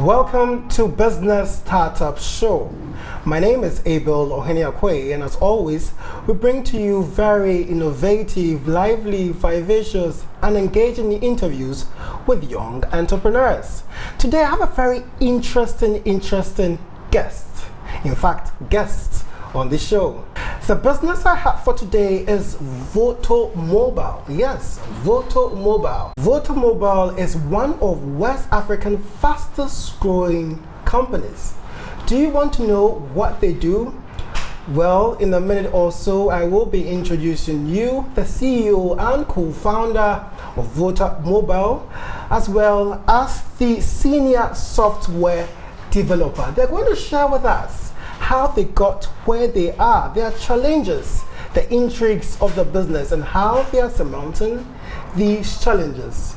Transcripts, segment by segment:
Welcome to Business Startup Show. My name is Abel Oheniakwe, and as always, we bring to you very innovative, lively, vivacious, and engaging interviews with young entrepreneurs. Today, I have a very interesting guest. In fact, guests on the show. The business I have for today is Votomobile. Yes, Votomobile. Votomobile is one of West Africa's fastest growing companies. Do you want to know what they do? Well, in a minute or so, I will be introducing you, the CEO and co-founder of Votomobile, as well as the senior software developer. They're going to share with us how they got where they are, their challenges, the intrigues of the business, and how they are surmounting these challenges.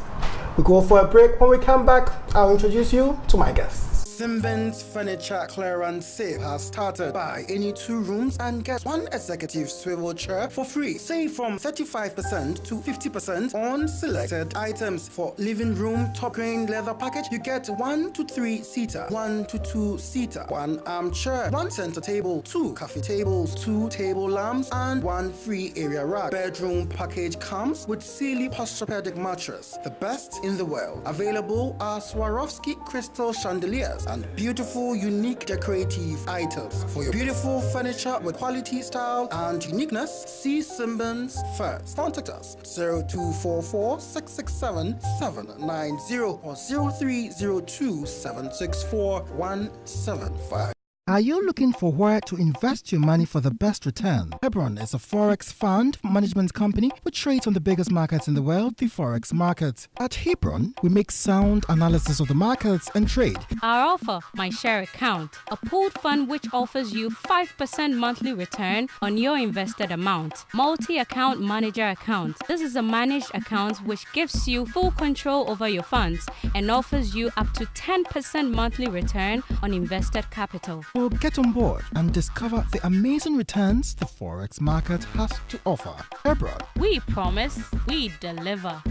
We go for a break. When we come back, I'll introduce you to my guests. Simbin's Furniture Clearance Sale has started. Buy any 2 rooms and get 1 executive swivel chair for free. Save from 35% to 50% on selected items. For living room top grain leather package, you get 1 to 3 seater, 1 to 2 seater, 1 armchair, 1 center table, 2 coffee tables, 2 table lamps, and 1 free area rug. Bedroom package comes with Sealy Posturepedic mattress, the best in the world. Available are Swarovski crystal chandeliers and beautiful, unique decorative items. For your beautiful furniture with quality, style, and uniqueness, see Simbin's first. Contact us 0244 667 790 or 0302 764 175. Are you looking for where to invest your money for the best return? Hebron is a forex fund management company which trades on the biggest markets in the world, the forex market. At Hebron, we make sound analysis of the markets and trade. Our offer, My Share Account, a pooled fund which offers you 5% monthly return on your invested amount. Multi-account manager account. This is a managed account which gives you full control over your funds and offers you up to 10% monthly return on invested capital. So get on board and discover the amazing returns the forex market has to offer. Hebron. We promise, we deliver.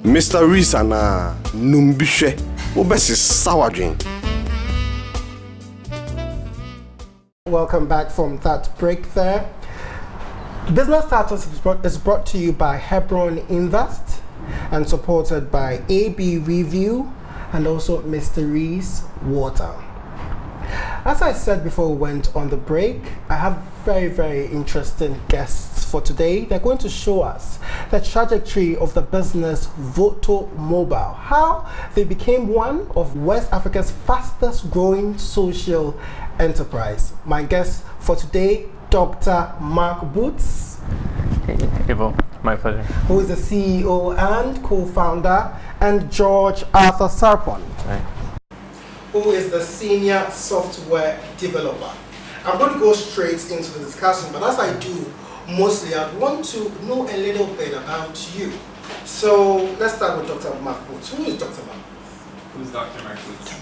Mr. Risana Numbishe Obesi Sawadrin. Welcome back from that break there. Business Status is brought to you by Hebron Invest and supported by AB Review and also Mr. Reese Water. As I said before we went on the break, I have very interesting guests for today. They're going to show us the trajectory of the business Votomobile, how they became one of West Africa's fastest growing social enterprise. My guest for today, Dr. Mark Boots. Hey, Bo. My pleasure. Who is the CEO and co-founder, and George Arthur Sarpong, Hi. who is the senior software developer. I'm going to go straight into the discussion, but as I do, mostly I'd want to know a little bit about you. So let's start with Dr. Mark Boots. Who is Dr. Mark Boots? Who's Dr. Mark Boots?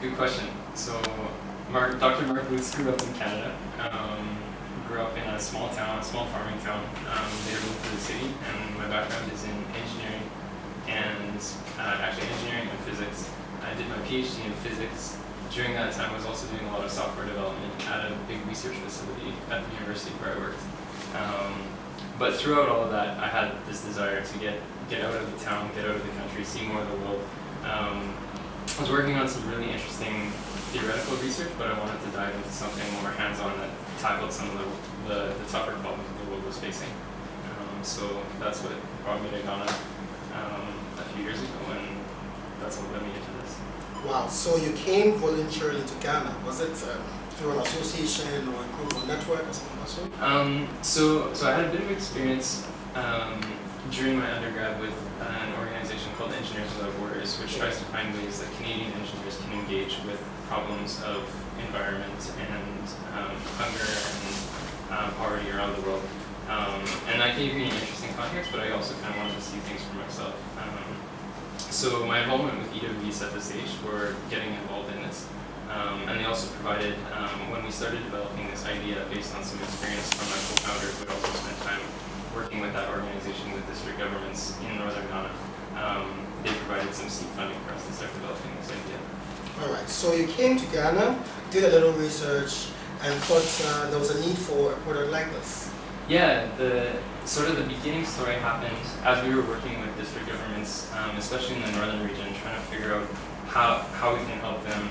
Good question. So, Dr. Mark Boots grew up in Canada. Grew up in a small farming town. Later moved to the city, and my background is in engineering and actually engineering and physics. I did my PhD in physics. During that time, I was also doing a lot of software development at a big research facility at the university where I worked. But throughout all of that, I had this desire to get out of the town, get out of the country, see more of the world. I was working on some really interesting theoretical research, but I wanted to dive into something more hands-on that tackled some of the tougher problems the world was facing. So that's what brought me to Ghana a few years ago, and that's what led me into this. Wow, so you came voluntarily to Ghana. Was it through an association or a group or network or something like that? So I had a bit of experience during my undergrad with an organization called Engineers Without Borders, which tries to find ways that Canadian engineers can engage with problems of environment and hunger and poverty around the world. And that gave me an interesting context, but I also kind of wanted to see things for myself. So my involvement with EWE set the stage for getting involved in this. And they also provided, when we started developing this idea based on some experience from my co-founder who had also spent time working working with that organization with district governments in northern Ghana, they provided some seed funding for us to start developing this idea. All right, so you came to Ghana, did a little research, and thought there was a need for a product like this. Yeah, the beginning story happened as we were working with district governments, especially in the northern region, trying to figure out how we can help them.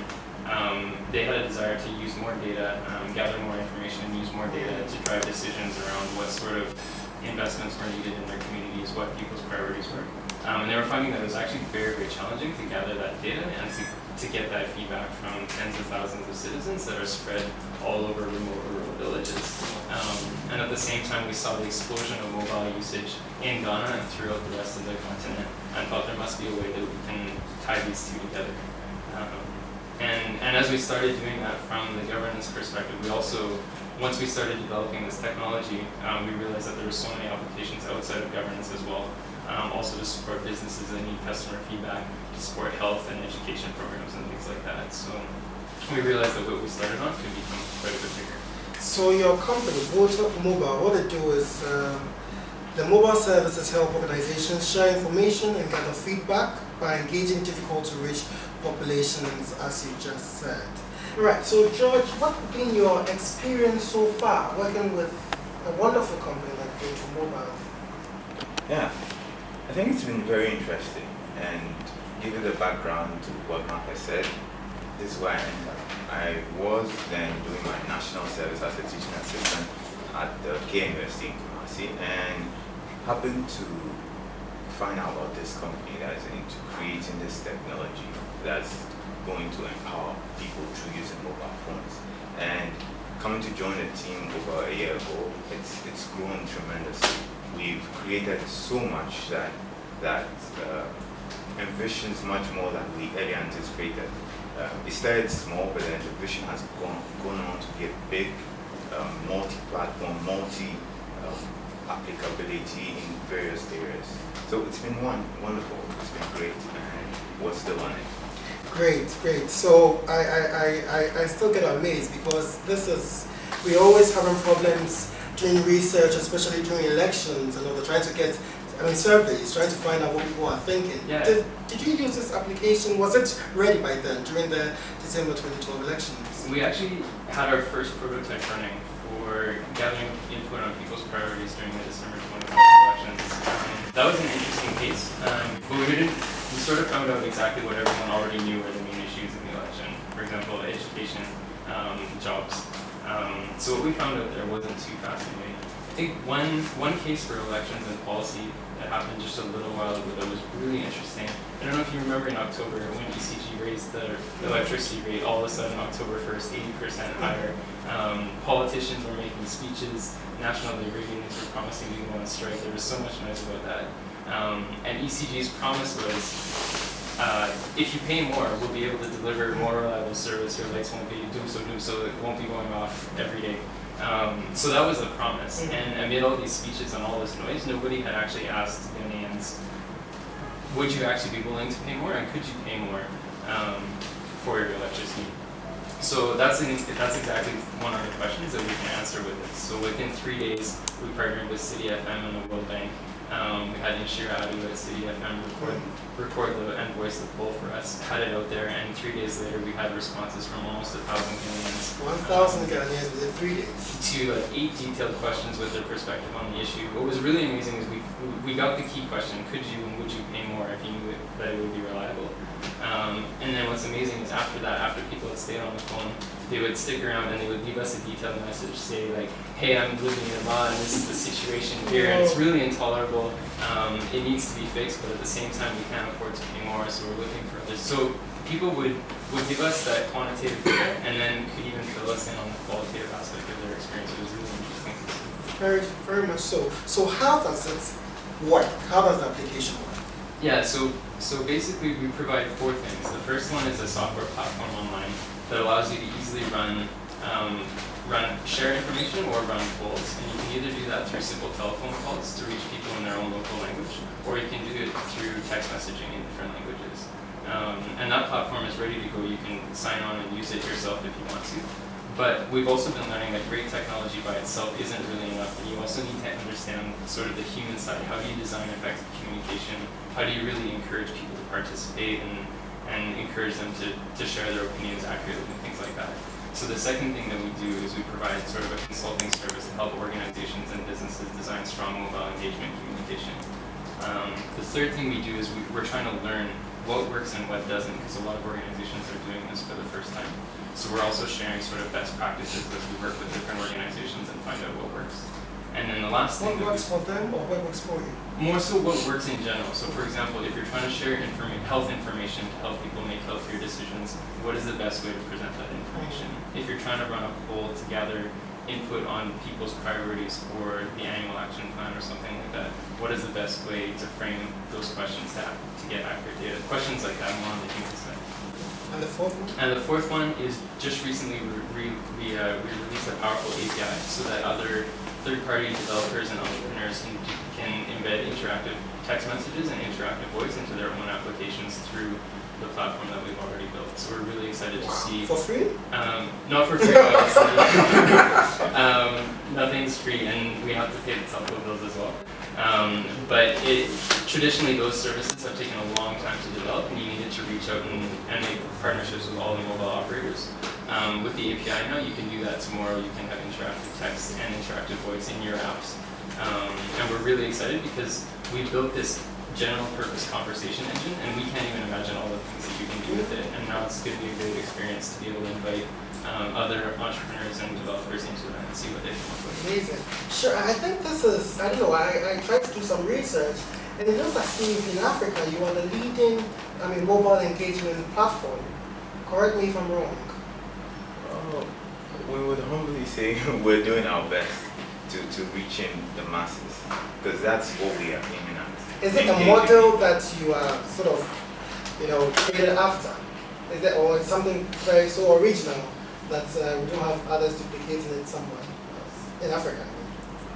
They had a desire to use more data, gather more information, and use more data to drive decisions around what sort of investments were needed in their communities, what people's priorities were. And they were finding that it was actually very, very challenging to gather that data and to get that feedback from tens of thousands of citizens that are spread all over remote rural villages. And at the same time, we saw the explosion of mobile usage in Ghana and throughout the rest of the continent, and thought there must be a way that we can tie these two together. And as we started doing that from the governance perspective, we also, once we started developing this technology, we realized that there were so many applications outside of governance as well, also to support businesses that need customer feedback, to support health and education programs and things like that. So we realized that what we started on could become quite a bit bigger. So your company, Votomobile, what they do is the mobile services help organizations share information and gather feedback by engaging difficult to reach populations, as you just said. Right, so George, what has been your experience so far working with a wonderful company like Votomobile? Yeah, I think it's been very interesting, and given the background to what Mark has said, this is where I ended up. I was then doing my national service as a teaching assistant at the K University in Kumasi, and happened to find out about this company that is into creating this technology that's going to empower people through using mobile phones. And coming to join the team over a year ago, it's grown tremendously. We've created so much that envisions much more than we earlier anticipated. It started small, but then the vision has gone on to get big, multi-platform, applicability in various areas. So it's been wonderful, it's been great, and we're still on it. Great. So I still get amazed because we're always having problems doing research, especially during elections and all the trying to get surveys, trying to find out what people are thinking. Yeah. Did you use this application? Was it ready by then during the December 2012 elections? We actually had our first prototype running for gathering input on people's priorities during the December 2012 elections. That was an interesting case, but we sort of found out exactly what everyone already knew were the main issues in the election. For example, education, jobs. So what we found out there wasn't too fascinating. I think one case for elections and policy that happened just a little while ago that was really interesting. I don't know if you remember in October when ECG raised the electricity rate, all of a sudden October 1st, 80% higher. Politicians were making speeches, national labor unions were promising to go on strike. There was so much noise about that. And ECG's promise was, if you pay more, we'll be able to deliver more reliable service. Your lights won't be doom, so it won't be going off every day. So that was the promise. And amid all these speeches and all this noise, nobody had actually asked Ghanaians, would you actually be willing to pay more, and could you pay more for your electricity? So that's exactly one of the questions that we can answer with this. So within 3 days, we partnered with City FM and the World Bank. We had Inshira Adu at City FM record and voice the poll for us, had it out there, and 3 days later we had responses from almost 1,000 Ghanaians. 1,000 Ghanaians within 3 days. To 8 detailed questions with their perspective on the issue. What was really amazing is we got the key question, could you and would you pay more if you knew that it would be reliable? And then what's amazing is after that, after people had stayed on the phone, they would stick around and they would leave us a detailed message, say like, hey, I'm living in Iran, and this is the situation here, and it's really intolerable. It needs to be fixed, but at the same time, we can't afford to pay more, so we're looking for this. So people would give us that quantitative data, and then could even fill us in on the qualitative aspect of their experience. It was really interesting to see. Very, very much so. So how does it work? How does the application work? Yeah, so basically we provide 4 things. The first one is a software platform online that allows you to easily share information or run polls. And you can either do that through simple telephone calls to reach people in their own local language, or you can do it through text messaging in different languages. And that platform is ready to go. You can sign on and use it yourself if you want to. But we've also been learning that great technology by itself isn't really enough, and you also need to understand sort of the human side. How do you design effective communication? How do you really encourage people to participate and encourage them to share their opinions accurately and things like that? So the second thing that we do is we provide sort of a consulting service to help organizations and businesses design strong mobile engagement communication. The third thing we do is we're trying to learn what works and what doesn't, because a lot of organizations are doing this for the first time. So we're also sharing sort of best practices as we work with different organizations and find out what works. And then the last thing what works for them or what works for you? More so what works in general. So for example, if you're trying to share health information to help people make healthier decisions, what is the best way to present that information? If you're trying to run a poll to gather input on people's priorities for the annual action plan or something like that, what is the best way to frame those questions to get accurate data? Questions like that, more on the human side. And the fourth one? And the fourth one is just recently we released a powerful API so that other third-party developers and entrepreneurs can embed interactive text messages and interactive voice into their own applications through the platform that we've already built. So we're really excited to see. For free? Not for free, obviously. Nothing's free, and we have to pay the telco bills as well. But traditionally those services have taken a long time to develop, and you needed to reach out and make partnerships with all the mobile operators. With the API now, you can do that tomorrow. You can have interactive text and interactive voice in your apps. And we're really excited because we built this general purpose conversation engine, and we can't even imagine all the things that you can do with it. And now it's going to be a great experience to be able to invite other entrepreneurs and developers into that and see what they come up with. Amazing. Sure, I think this is, I don't know, I tried to do some research, and it looks as if in Africa you are the leading, mobile engagement platform. Correct me if I'm wrong. We would humbly say we're doing our best to reach in the masses, because that's what we are aiming at. Is it a model that you are sort of, created after? Is it, or it's something very so original that we don't have others duplicating it somewhere else in Africa?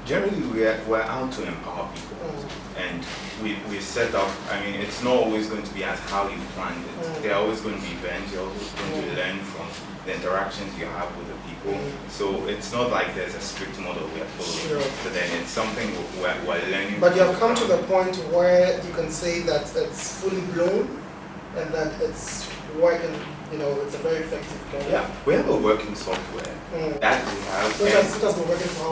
Generally, we're out to empower people, and we set up. It's not always going to be as how you planned it. There are always going to be events. You're always going to learn from the interactions you have with the people. So it's not like there's a strict model we are following. But then it's something we're learning. But you have come to the point where you can say that it's fully blown and that it's working. It's a very effective model. Yeah, we have a working software that we have. So it has been working for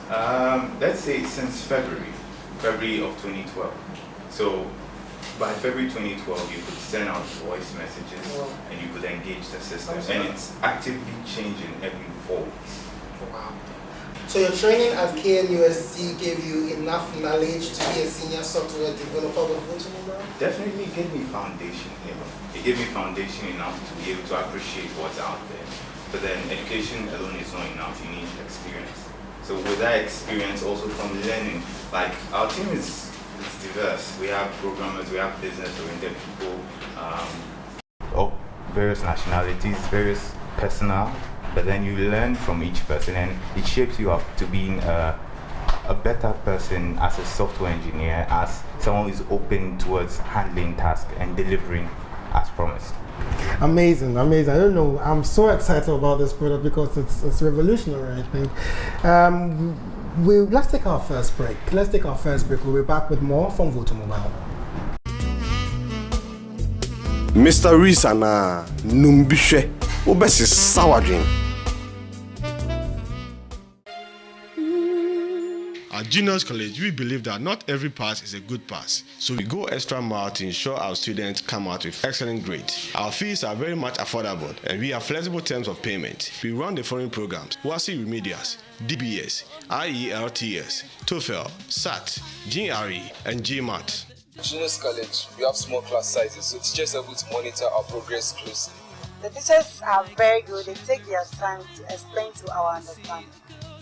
how long? Let's say since February of 2012. So by February 2012, you could send out voice messages and you could engage the system. And it's actively changing every 4 weeks. Wow. So your training at KNUST gave you enough knowledge to be a senior software developer with Votomobile? Definitely gave me foundation. It gave me foundation enough to be able to appreciate what's out there. But then education alone is not enough. You need experience. So with that experience, also from learning, like our team is diverse. We have programmers, we have business-oriented people of various nationalities, various personnel. But then you learn from each person, and it shapes you up to being a better person as a software engineer, as someone who is open towards handling tasks and delivering as promised. Amazing, amazing. I don't know, I'm so excited about this product because it's revolutionary, I think. Let's take our first break. We'll be back with more from Votomobile. Mr. Risana Numbishe Obesi Sawadrin. At Juniors College, we believe that not every pass is a good pass. So we go extra mile to ensure our students come out with excellent grades. Our fees are very much affordable and we have flexible terms of payment. We run the following programs: WASI Remedias, DBS, IELTS, TOEFL, SAT, GRE, and GMAT. Juniors College, we have small class sizes, so teachers are able to monitor our progress closely. The teachers are very good. They take their time to explain to our understanding.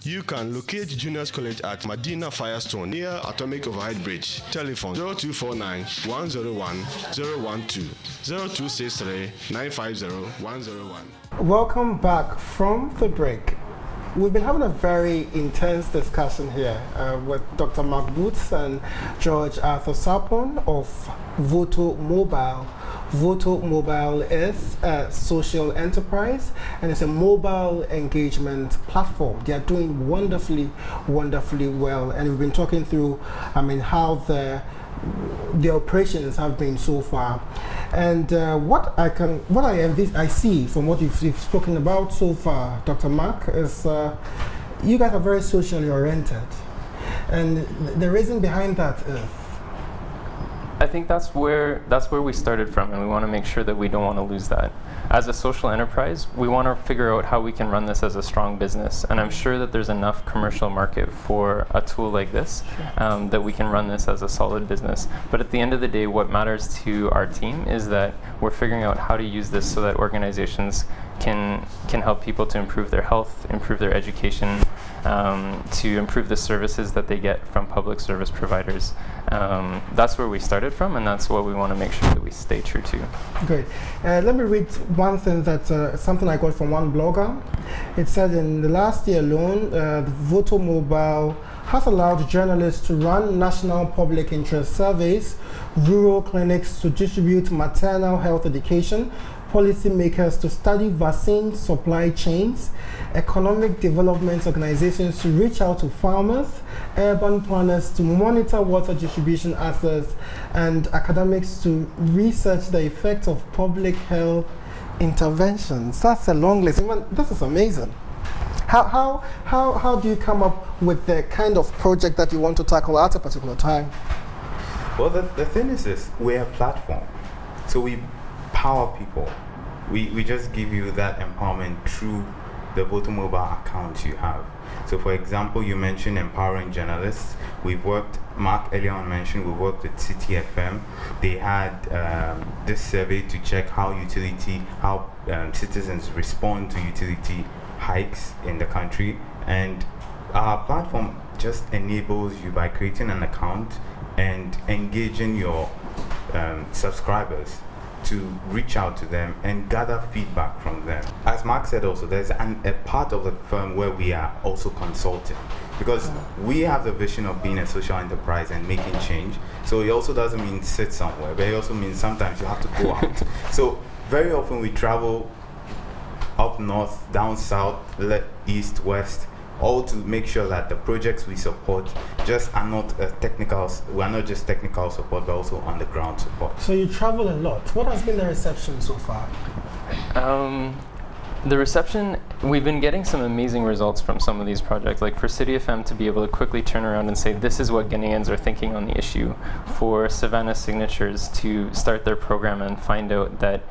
You can locate Juniors College at Medina Firestone near Atomic Overhead Bridge. Telephone 0249 101 012 0263 950 101. Welcome back from the break. We've been having a very intense discussion here with Dr. Mark Boots and George Arthur Sarpong of Votomobile. Votomobile is a social enterprise and it's a mobile engagement platform. They are doing wonderfully well, and we've been talking through, how the operations have been so far. And what I see from what you've spoken about so far, Dr. Mark, is you guys are very socially oriented. And the reason behind that is? I think that's where we started from, and we want to make sure that we don't want to lose that. As a social enterprise, we want to figure out how we can run this as a strong business, and I'm sure that there's enough commercial market for a tool like this that we can run this as a solid business. But at the end of the day, what matters to our team is that we're figuring out how to use this so that organizations can help people to improve their health, improve their education, to improve the services that they get from public service providers. That's where we started from, and that's what we want to make sure that we stay true to. Great. Let me read one thing that something I got from one blogger. It said in the last year alone, the Votomobile has allowed journalists to run national public interest surveys, rural clinics to distribute maternal health education, policymakers to study vaccine supply chains, economic development organizations to reach out to farmers, urban planners to monitor water distribution assets, and academics to research the effects of public health interventions. That's a long list. This is amazing. How do you come up with the kind of project that you want to tackle at a particular time? Well, the thing is this, we're a platform. So we power people. We just give you that empowerment through the Votomobile account you have. So for example, you mentioned empowering journalists. Mark earlier on mentioned, we worked with City FM. They had this survey to check how citizens respond to utility hikes in the country. And our platform just enables you by creating an account and engaging your subscribers to reach out to them and gather feedback from them. As Mark said also, there's a part of the firm where we are also consulting, because we have the vision of being a social enterprise and making change. So it also doesn't mean sit somewhere, but it also means sometimes you have to go out. So very often we travel up north, down south, east, west, all to make sure that the projects we support just are not we're not just technical support, but also on the ground support. So you travel a lot. What has been the reception so far? The reception, we've been getting some amazing results from some of these projects. Like for City FM to be able to quickly turn around and say, this is what Guineans are thinking on the issue. For Savannah Signatures to start their program and find out that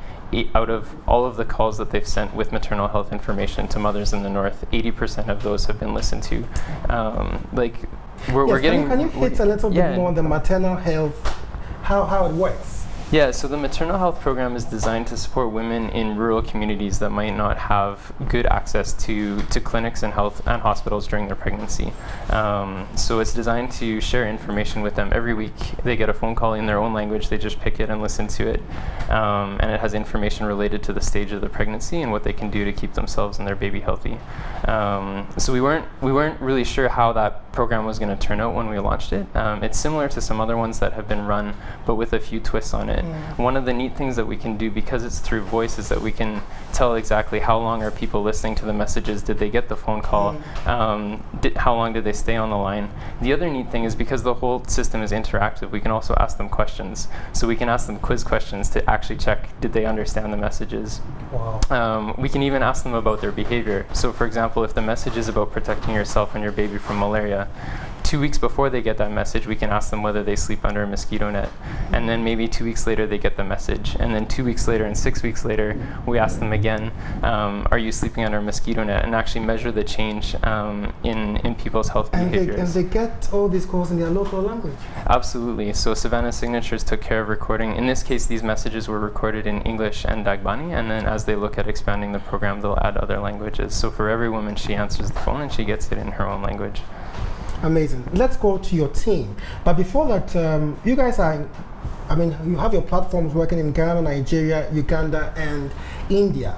out of all of the calls that they've sent with maternal health information to mothers in the north, 80% of those have been listened to. We're getting. Can you hit a little bit more on the maternal health, how it works? Yeah, so the maternal health program is designed to support women in rural communities that might not have good access to clinics and hospitals during their pregnancy. So it's designed to share information with them. Every week they get a phone call in their own language, they just pick it and listen to it. And it has information related to the stage of the pregnancy and what they can do to keep themselves and their baby healthy. So we weren't really sure how that program was going to turn out when we launched it. It's similar to some other ones that have been run, but with a few twists on it. One of the neat things that we can do, because it's through voice, is that we can tell exactly how long are people listening to the messages. Did they get the phone call? How long did they stay on the line? The other neat thing is, because the whole system is interactive, we can also ask them questions. So we can ask them quiz questions to actually check, did they understand the messages? Wow. We can even ask them about their behavior. So for example, if the message is about protecting yourself and your baby from malaria, 2 weeks before they get that message, we can ask them whether they sleep under a mosquito net. And then maybe 2 weeks later, they get the message. And then 2 weeks later and 6 weeks later, we ask them again, are you sleeping under a mosquito net? And actually measure the change in people's health behaviors. And they get all these calls in their local language? Absolutely. So Savannah Signatures took care of recording. In this case, these messages were recorded in English and Dagbani. And then as they look at expanding the program, they'll add other languages. So for every woman, she answers the phone and she gets it in her own language. Amazing. Let's go to your team. But before that, you guys you have your platforms working in Ghana, Nigeria, Uganda, and India.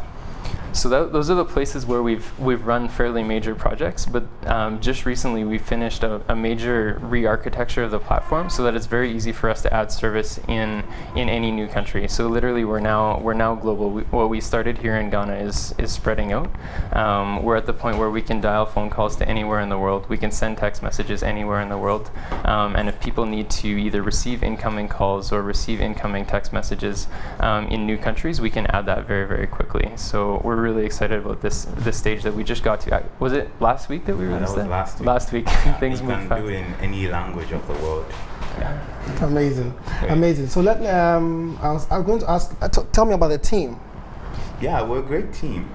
So those are the places where we've run fairly major projects, but just recently we finished a major re-architecture of the platform so that it's very easy for us to add service in any new country. So literally we're now global. What we started here in Ghana is spreading out. We're at the point where we can dial phone calls to anywhere in the world. We can send text messages anywhere in the world. And if people need to either receive incoming calls or receive incoming text messages in new countries, we can add that very, very quickly. So we're really excited about this stage that we just got to. Was it last week that we released that? Last week. Last week. Things you move can fast. do it in any language of the world. Amazing, Great. amazing. So I'm going to ask. Tell me about the team. Yeah, we're a great team.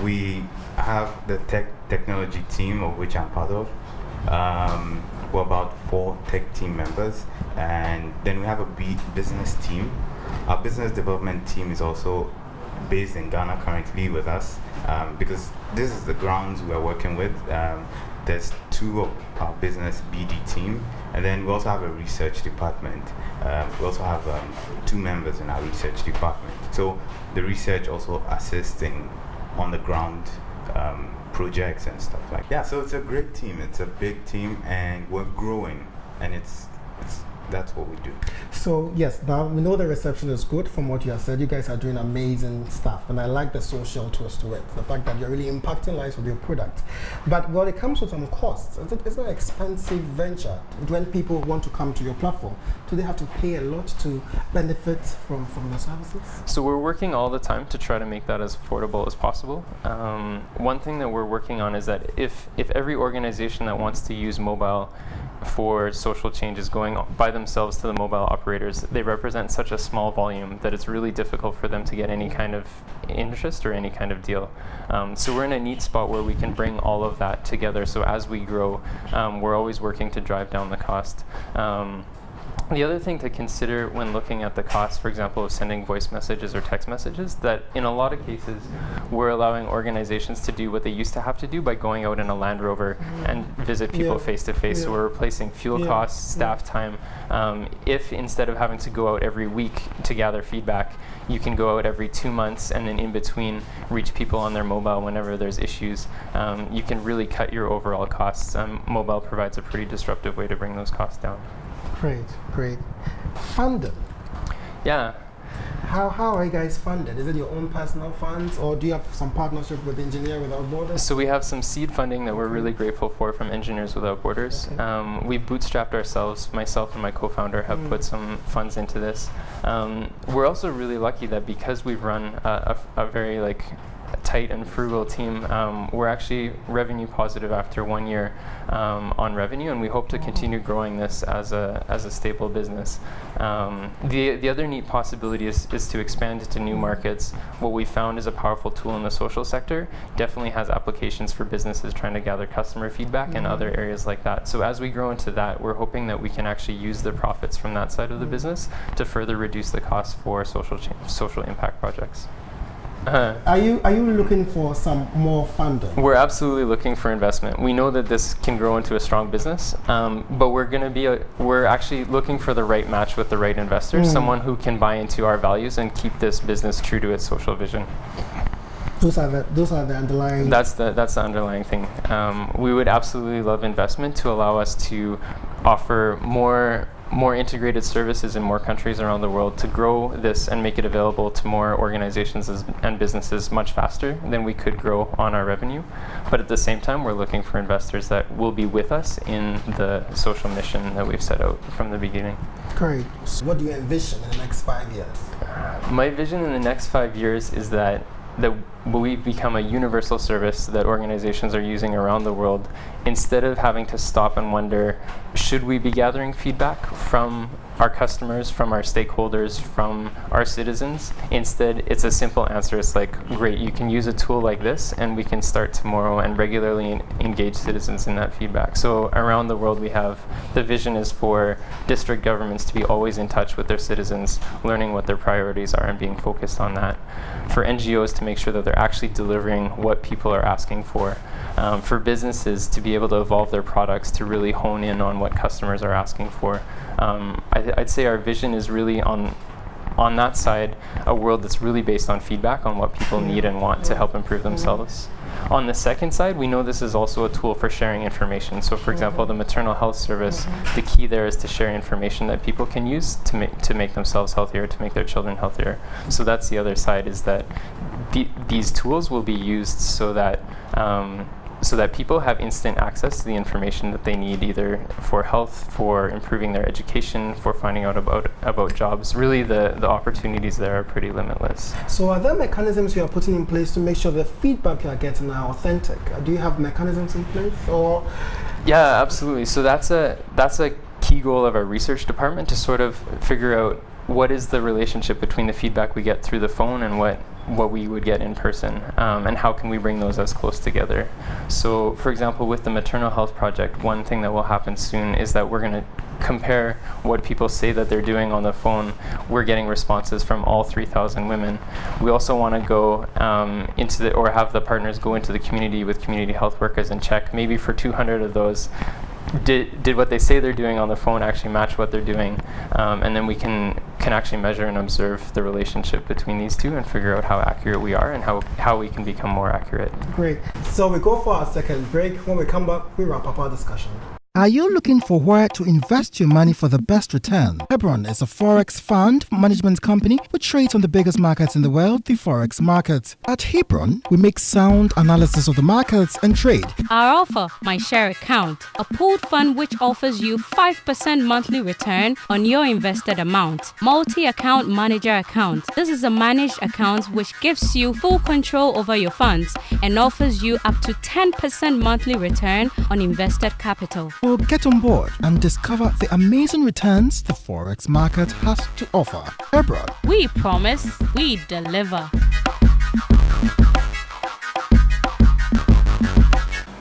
We have the technology team, of which I'm part of. We're about 4 tech team members, and then we have a business team. Our business development team is also based in Ghana currently with us, because this is the grounds we're working with. There's 2 of our business BD team, and then we also have a research department. We also have 2 members in our research department. So the research also assists in on the ground projects and stuff like that. Yeah, so it's a great team. It's a big team, and we're growing, and that's what we do. So yes, now we know the reception is good from what you have said. You guys are doing amazing stuff, and I like the social twist to it. The fact that you're really impacting lives with your product. But when it comes to some costs, it's an expensive venture. When people want to come to your platform, do they have to pay a lot to benefit from the services? So we're working all the time to try to make that as affordable as possible. One thing that we're working on is that if every organization that wants to use mobile for social change is going by themselves to the mobile operators, they represent such a small volume that it's really difficult for them to get any kind of interest or any kind of deal. So we're in a neat spot where we can bring all of that together. So as we grow, we're always working to drive down the cost. The other thing to consider when looking at the cost, for example, of sending voice messages or text messages, that in a lot of cases, we're allowing organizations to do what they used to have to do by going out in a Land Rover and visit people face to face. So we're replacing fuel costs, staff time. If instead of having to go out every week to gather feedback, you can go out every 2 months and then in between reach people on their mobile whenever there's issues, you can really cut your overall costs. Mobile provides a pretty disruptive way to bring those costs down. Great. Funding. Yeah. How are you guys funded? Is it your own personal funds, or do you have some partnership with Engineer Without Borders? So we have some seed funding that we're really grateful for from Engineers Without Borders. We've bootstrapped ourselves. Myself and my co-founder have put some funds into this. We're also really lucky that because we've run a very tight and frugal team, we're actually revenue positive after 1 year on revenue, and we hope to continue growing this as a stable business. The other neat possibility is to expand into new markets. What we found is a powerful tool in the social sector definitely has applications for businesses trying to gather customer feedback and other areas like that. So as we grow into that, we're hoping that we can actually use the profits from that side of the business to further reduce the costs for social impact projects. Are you looking for some more funding? We're absolutely looking for investment. We know that this can grow into a strong business, but we're actually looking for the right match with the right investor, someone who can buy into our values and keep this business true to its social vision. Those are the underlying. That's the underlying thing. We would absolutely love investment to allow us to offer more integrated services in more countries around the world, to grow this and make it available to more organizations and businesses much faster than we could grow on our revenue. But at the same time, we're looking for investors that will be with us in the social mission that we've set out from the beginning. Great. So what do you envision in the next 5 years? My vision in the next 5 years is that we become a universal service that organizations are using around the world. Instead of having to stop and wonder, should we be gathering feedback from our customers, from our stakeholders, from our citizens? Instead, it's a simple answer. It's like, great, you can use a tool like this, and we can start tomorrow and regularly engage citizens in that feedback. So around the world, the vision is for district governments to be always in touch with their citizens, learning what their priorities are and being focused on that. For NGOs to make sure that they're actually delivering what people are asking for. For businesses to be able to evolve their products to really hone in on what customers are asking for. I'd say our vision is really on on that side, a world that's really based on feedback on what people need and want to help improve themselves. On the second side, we know this is also a tool for sharing information. So for example, the maternal health service, the key there is to share information that people can use to make themselves healthier, to make their children healthier. So that's the other side, is that these tools will be used so that people have instant access to the information that they need, either for health, for improving their education, for finding out about jobs. Really, the opportunities there are pretty limitless. So are there mechanisms you are putting in place to make sure the feedback you are getting are authentic? Do you have mechanisms in place? Or yeah, absolutely. So that's a key goal of our research department, to sort of figure out what is the relationship between the feedback we get through the phone and what we would get in person, and how can we bring those as close together. So for example, with the maternal health project, one thing that will happen soon is that we're going to compare what people say that they're doing on the phone. We're getting responses from all 3,000 women. We also want to go or have the partners go into the community with community health workers and check, maybe for 200 of those, did what they say they're doing on the phone actually match what they're doing? And then we can actually measure and observe the relationship between these two and figure out how accurate we are and how we can become more accurate. Great. So we go for our second break. When we come back, we wrap up our discussion. Are you looking for where to invest your money for the best return? Hebron is a forex fund management company which trades on the biggest markets in the world, the forex market. At Hebron, we make sound analysis of the markets and trade. Our offer, My Share Account, a pooled fund which offers you 5% monthly return on your invested amount. Multi-account manager account. This is a managed account which gives you full control over your funds and offers you up to 10% monthly return on invested capital. So get on board and discover the amazing returns the forex market has to offer. Hebron. We promise, we deliver.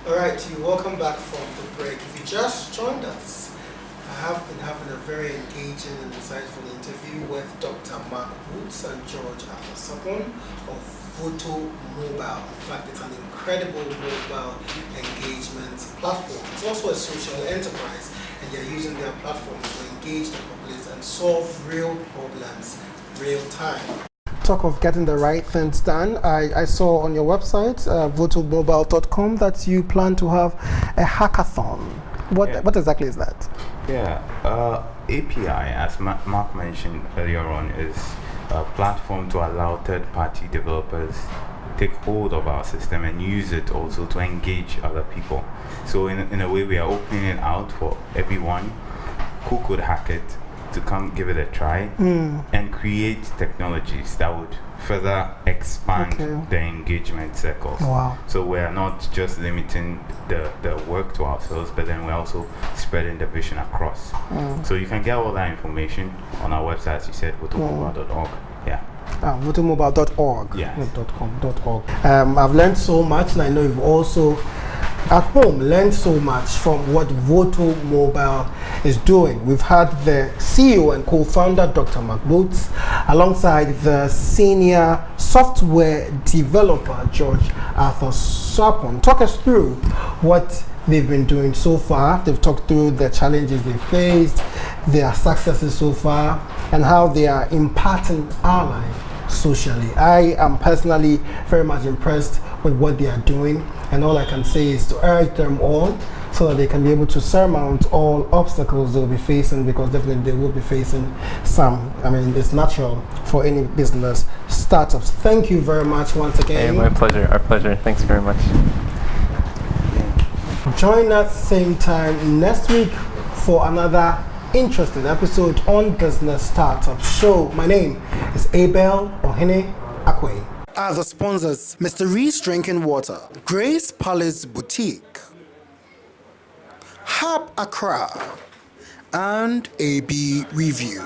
Alright, you welcome back from the break. If you just joined us, I have been having a very engaging and insightful interview with Dr. Mark Boots and George Arthur Sarpong of Votomobile. In fact, it's an incredible mobile engagement platform. It's also a social enterprise, and they're using their platform to engage the populace and solve real problems real time. Talk of getting the right things done. I saw on your website, votomobile.com, that you plan to have a hackathon. What exactly is that? Yeah, API, as Mark mentioned earlier on, is a platform to allow third-party developers take hold of our system and use it also to engage other people. So in a way, we are opening it out for everyone who could hack it to come give it a try and create technologies that would further expand the engagement circles. Wow. So we're not just limiting the work to ourselves, but then we're also spreading the vision across. So you can get all that information on our website, as you said, votomobile.org. Yeah. Votomobile.org. Yes. .org. I've learned so much, and I know you've also at home learned so much from what Votomobile is doing. We've had the CEO and co-founder, Dr. Mark Boots, alongside the senior software developer, George Arthur Sarpong. Talk us through what they've been doing so far. They've talked through the challenges they faced, their successes so far, and how they are impacting our life socially. I am personally very much impressed with what they are doing, and all I can say is to urge them all so that they can be able to surmount all obstacles they'll be facing, because definitely they will be facing some. I mean, it's natural for any business startups. Thank you very much once again. Hey, my pleasure. Our pleasure. Thanks very much. Join us same time next week for another interesting episode on Business Startup Show. My name is Abel Ohene Akwe. As the sponsors, Mr. Reese Drinking Water, Grace Palace Boutique, Hub Accra, and AB Review.